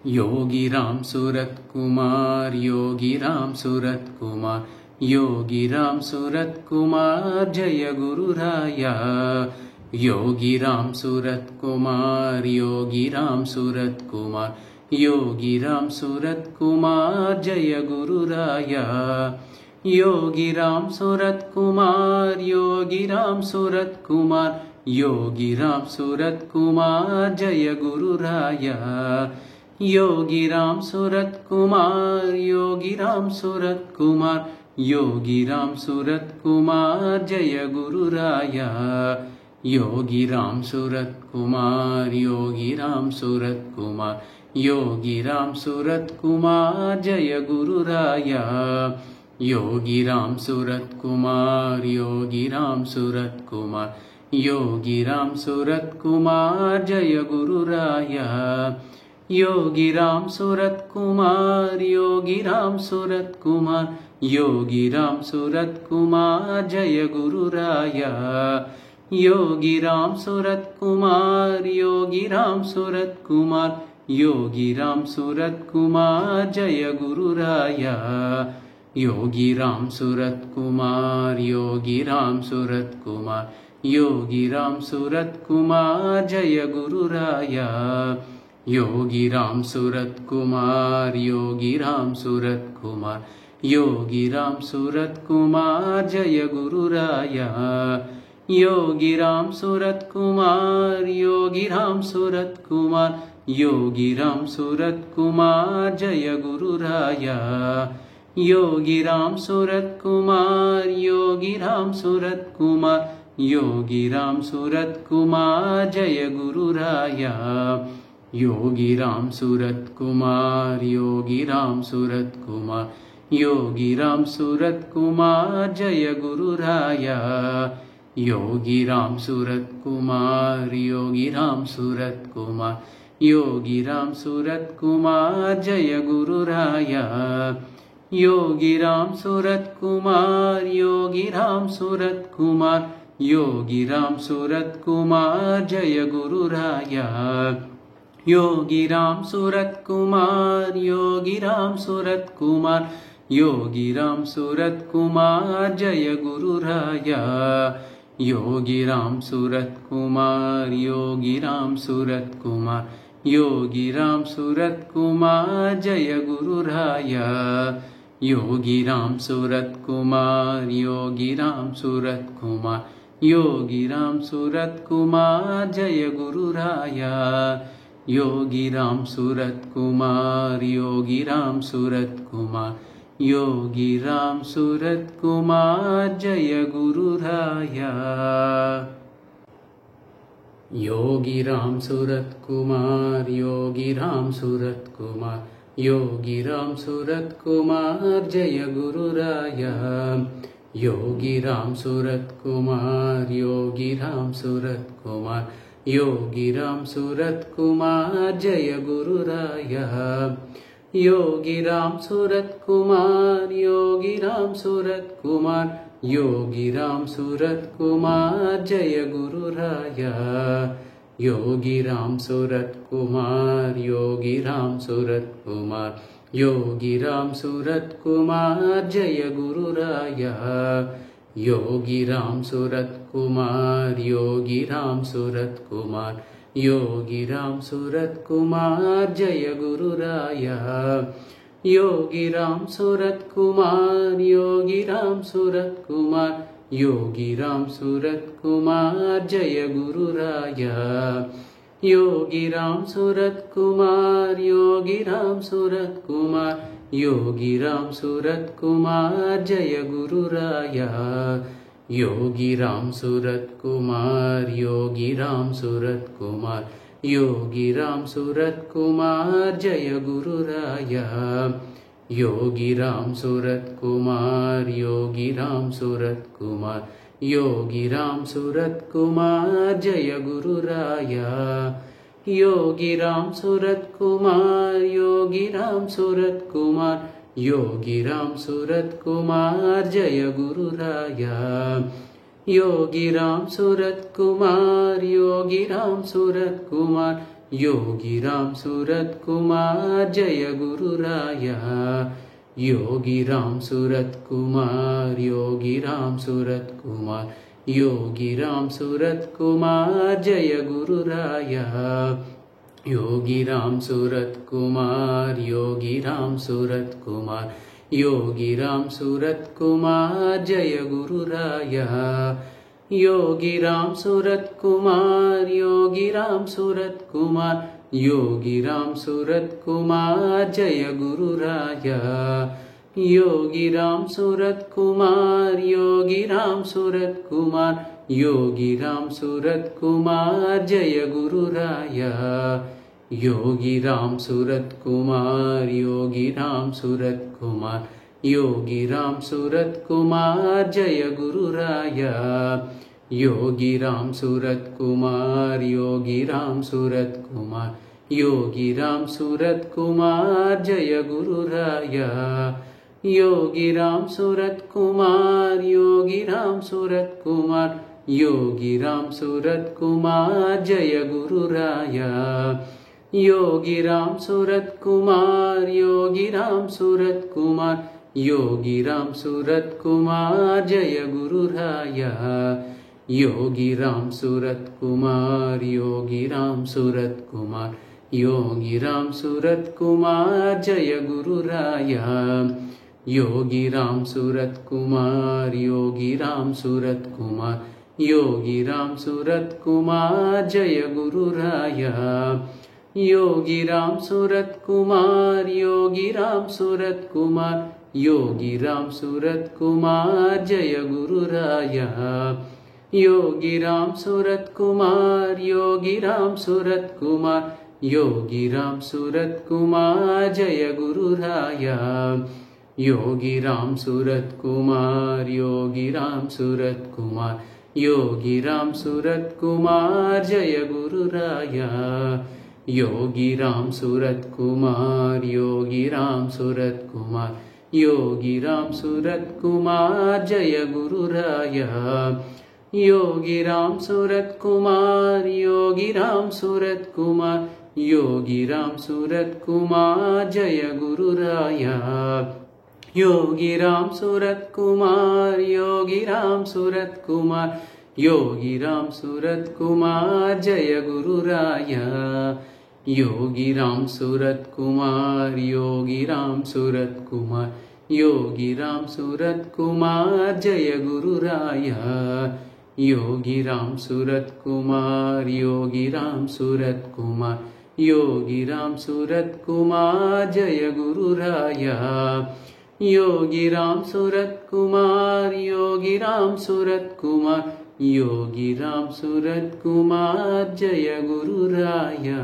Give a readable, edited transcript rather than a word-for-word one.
Yogi Ram Surat Kumar, Yogi Ram Surat Kumar, Yogi Ram Surat Kumar, Jai Guru Raya. Yogi Ram Surat Kumar, Yogi Ram Surat Kumar, Yogi Ram Surat Kumar, Jai Guru Raya. Yogi Ram Surat Kumar, Yogi Ram Surat Kumar, Yogi Ram Surat Kumar, Jai Guru Raya. Yogi Ram Surat Kumar, Yogi Ram Surat Kumar, Yogi Ram Surat Kumar, Jai Guru Raya. Yogi Ram Surat Kumar, Yogi Ram Surat Kumar, Yogi Ram Surat Kumar, Jai Guru Raya. Yogi Ram Surat Kumar, Yogi Ram Surat Kumar, Yogi Ram Surat Kumar, Jai Guru Raya. Yogi Ram Surat Kumar, Yogi Ram Surat Kumar, Yogi Ram Surat Kumar, Jai Guru Raya. Yogi Ram Surat Kumar, Yogi Ram Surat Kumar, Yogi Ram Surat Kumar, Jai Guru Raya. Yogi Ram Surat Kumar, Yogi Ram Surat Kumar, Yogi Ram Surat Kumar, Jai Guru Raya. Yogi Ram Surat Kumar, Yogi Ram Surat Kumar, Yogi Ram Surat Kumar, Jai Guru Raya. Yogi Ram Surat Kumar, Yogi Ram Surat Kumar, Yogi Ram Surat Kumar, Jai Guru Raya. Yogi Ram Surat Kumar, Yogi Ram Surat Kumar, Yogi Ram Surat Kumar, Jai Guru Raya. Yogi Ram Surat Kumar, Yogi Ram Surat Kumar, Yogi Ram Surat Kumar, Jai Guru Raya. Yogi Ram Surat Kumar, Yogi Ram Surat Kumar, Yogi Ram Surat Kumar, Jai Guru Raya. Yogi Ram Surat Kumar, Yogi Ram Surat Kumar, Yogi Ram Surat Kumar, Jai Guru Raya. Yogi Ram Surat Kumar, Yogi Ram Surat Kumar, Yogi Ram Surat Kumar, Jai Guru Raya. Yogi Ram Surat Kumar, Yogi Ram Surat Kumar, Yogi Ram Surat Kumar, Jai Guru Raya. Yogi Ram Surat Kumar, Yogi Ram Surat Kumar, Yogi Ram Surat Kumar, Jai Guru Raya. Yogi Ram Surat Kumar, Yogi Ram Surat Kumar, Yogi Ram Surat Kumar, Jai Guru Raya. Yogi Ram Surat Kumar, Yogi Ram Surat Kumar, Yogi Ram Surat Kumar, Jai Guru Raya. Yogi Ram Surat Kumar, Yogi Ram Surat Kumar, Yogi Ram Surat Kumar, Jai Guru Raya. Yogi Ram Surat Kumar, Yogi Ram Surat Kumar, Yogi Ram Surat Kumar, Jai Guru Raya. Yogi Ram Surat Kumar, Yogi Ram Surat Kumar, Yogi Ram Surat Kumar, Jai Guru Raya. Yogi Ram Surat Kumar, Yogi Ram Surat Kumar, Yogi Ram Surat Kumar, Jai Guru Raya. Yogi Ram Surat Kumar, Yogi Ram Surat Kumar, Yogi Ram Surat Kumar, Jai Guru Raya. Yogi Ram Surat Kumar, Yogi Ram Surat Kumar, Yogi Ram Surat Kumar, Jai Guru Raya. Yogi Ram Surat Kumar, Yogi Ram Surat Kumar, Yogi Ram Surat Kumar, Jai Guru Raya. Yogi Ram Surat Kumar, Yogi Ram Surat Kumar, Yogi Ram Surat Kumar, Jai Guru Raya. Yogi Ram Surat Kumar, Yogi Ram Surat Kumar, Yogi Ram Surat Kumar, Jai Guru Raya. Yogi Ram Surat Kumar, Yogi Ram Surat Kumar, Yogi Ram Surat Kumar Jai गुरुराया Yogi Ram Surat Kumar Yogi Ram Surat Kumar Yogi Ram Surat Kumar Jai गुरुराया Yogi Ram Surat Kumar Yogi Ram Surat Kumar Yogi Ram Surat Kumar Jai गुरुराया Yogi Ram Surat Kumar Yogi Ram Surat Kumar Yogi Ram Surat Kumar Jai गुरुराया Yogi Ram Surat Kumar Yogi Ram Surat Kumar Yogi Ram Surat Kumar Jai गुरुराया Yogi Ram Surat Kumar Yogi Ram Surat Kumar Yogi Ram Surat Kumar Jai गुरुराया Yogi Ram Surat Kumar Yogi Ram Surat Kumar Yogi Ram Surat Kumar Jai गुरुराया Yogi Ram Surat Kumar Yogi Ram Surat Kumar Yogi Ram Surat Kumar Jai गुरुराया Yogi Ram Surat Kumar Yogi Ram Surat Kumar Yogi Ram Surat Kumar Jai गुरुराया Yogi Ram Surat Kumar Yogi Ram Surat Kumar Yogi Ram Surat Kumar Jai गुरुराया Yogi Ram Surat Kumar Yogi Ram Surat Kumar Yogi Ram Surat Kumar Jai गुरुराया Yogi Ram Surat Kumar Yogi Ram Surat Kumar Yogi Ram Surat Kumar Jai गुरुराया Yogi Ram Surat Kumar Yogi Ram Surat Kumar Yogi Ram Surat Kumar Jai गुरुराया Yogi Ram Surat Kumar Yogi Ram Surat Kumar Yogi Ram Surat Kumar Jai गुरुराया Yogi Ram Surat Kumar Yogi Ram Surat Kumar Yogi Ram Surat Kumar Jai गुरुराया Yogi Ram Surat Kumar Yogi Ram Surat Kumar Yogi Ram Surat Kumar Jai गुरुराया Yogi Ram Surat Kumar Yogi Ram Surat Kumar Yogi Ram Surat Kumar Jai गुरुराया Yogi Ram Surat Kumar Yogi Ram Surat Kumar Yogi Ram Surat Kumar Jai गुरुराया Yogi Ram Surat Kumar Yogi Ram Surat Kumar Yogi Ram Surat Kumar Jai गुरुराया Yogi Ram Surat Kumar Yogi Ram Surat Kumar Yogi Ram Surat Kumar Jai गुरुराया।